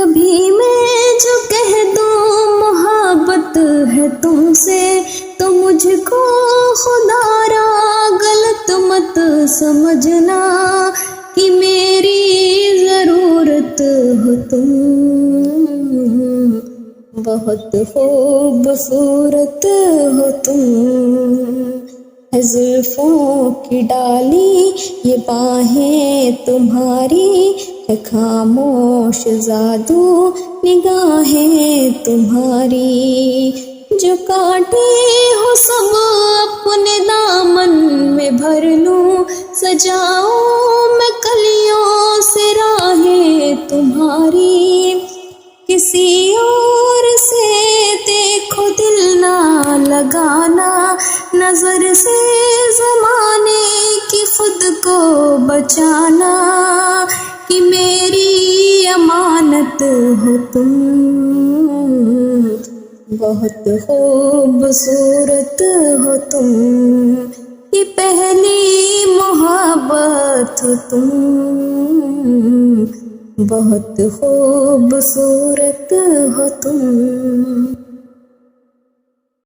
کبھی میں جو کہہ دوں محبت ہے تم سے تو مجھ کو خدا را غلط مت سمجھنا کہ میری ضرورت ہو تم، بہت خوبصورت ہو تم، ہے زلفوں کی ڈالی یہ باہیں تمہاری، ہے خاموش جادو نگاہیں تمہاری، جو کاٹے ہو سب اپنے دامن میں بھر لوں، سجاؤں میں کلیوں سے راہیں تمہاری، کسی اور سے دیکھو دل نہ لگانا، نظر سے زمانے کی خود کو بچانا، کہ میری امانت ہو تم، بہت خوبصورت ہو تم، یہ پہلی محبت ہو تم، بہت خوبصورت ہو تم۔